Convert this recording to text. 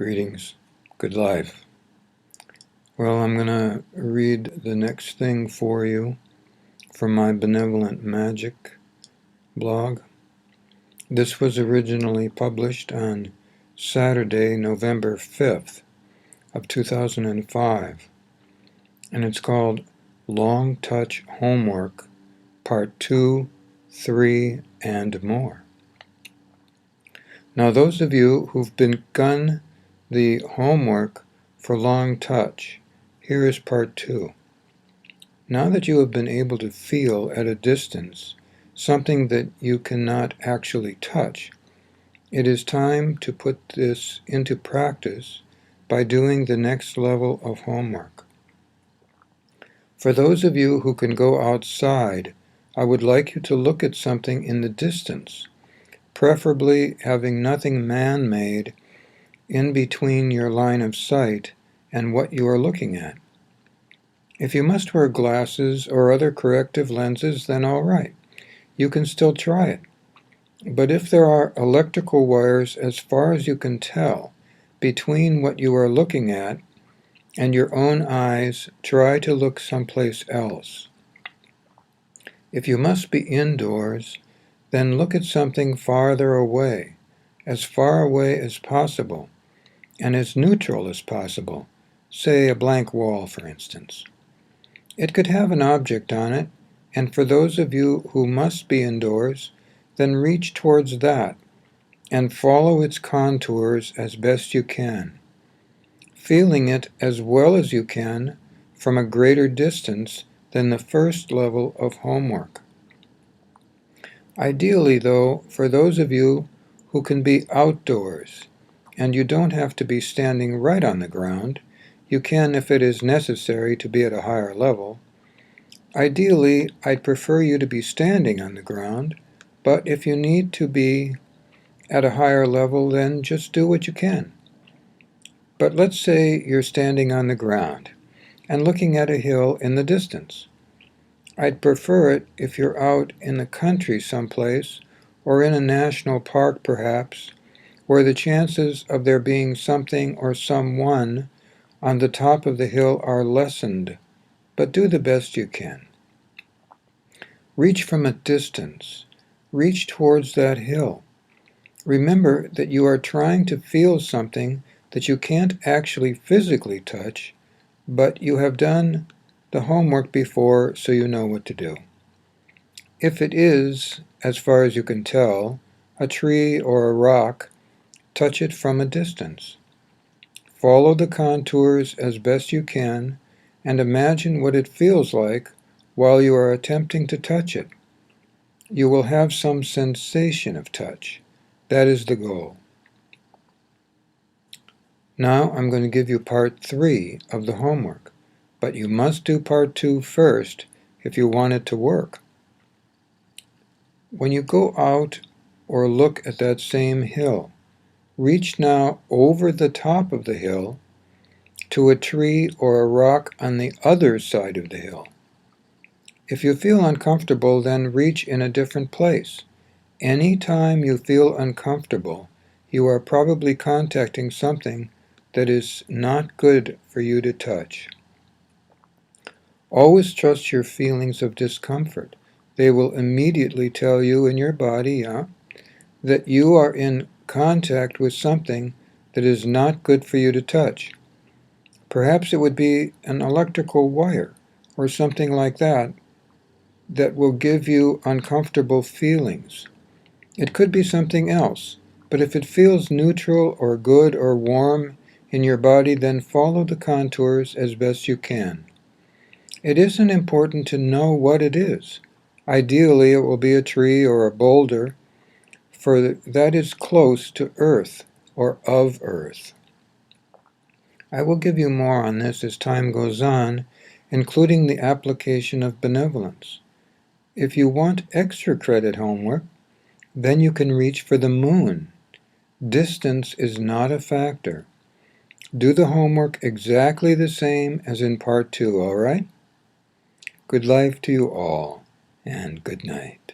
Greetings. Good life. Well, I'm going to read the next thing for you from my Benevolent Magic blog. This was originally published on Saturday, November 5th of 2005, and it's called Long Touch Homework, Part 2, 3, and more. Now, those of you who've begun the homework for Long Touch, here is Part 2. Now that you have been able to feel at a distance something that you cannot actually touch, it is time to put this into practice by doing the next level of homework. For those of you who can go outside, I would like you to look at something in the distance, preferably having nothing man-made in between your line of sight and what you are looking at. If you must wear glasses or other corrective lenses, then all right. You can still try it. But if there are electrical wires as far as you can tell between what you are looking at and your own eyes, try to look someplace else. If you must be indoors, then look at something farther away, as far away as possible, and as neutral as possible, say a blank wall, for instance. It could have an object on it, and for those of you who must be indoors, then reach towards that and follow its contours as best you can, feeling it as well as you can from a greater distance than the first level of homework. Ideally, though, for those of you who can be outdoors, and you don't have to be standing right on the ground, you can, if it is necessary, to be at a higher level. Ideally, I'd prefer you to be standing on the ground, but if you need to be at a higher level, then just do what you can. But let's say you're standing on the ground and looking at a hill in the distance. I'd prefer it if you're out in the country someplace, or in a national park perhaps, where the chances of there being something or someone on the top of the hill are lessened, but do the best you can. Reach from a distance. Reach towards that hill. Remember that you are trying to feel something that you can't actually physically touch, but you have done the homework before, so you know what to do. If it is, as far as you can tell, a tree or a rock, touch it from a distance. Follow the contours as best you can, and imagine what it feels like while you are attempting to touch it. You will have some sensation of touch. That is the goal. Now I'm going to give you part 3 of the homework, but you must do part 2 first if you want it to work. When you go out or look at that same hill, reach now over the top of the hill to a tree or a rock on the other side of the hill. If you feel uncomfortable, then reach in a different place. Anytime you feel uncomfortable, you are probably contacting something that is not good for you to touch. Always trust your feelings of discomfort. They will immediately tell you in your body, that you are in contact with something that is not good for you to touch. Perhaps it would be an electrical wire or something like that that will give you uncomfortable feelings. It could be something else, but if it feels neutral or good or warm in your body, then follow the contours as best you can. It isn't important to know what it is. Ideally, it will be a tree or a boulder, for that is close to Earth or of Earth. I will give you more on this as time goes on, including the application of benevolence. If you want extra credit homework, then you can reach for the moon. Distance is not a factor. Do the homework exactly the same as in part 2, all right? Good life to you all, and good night.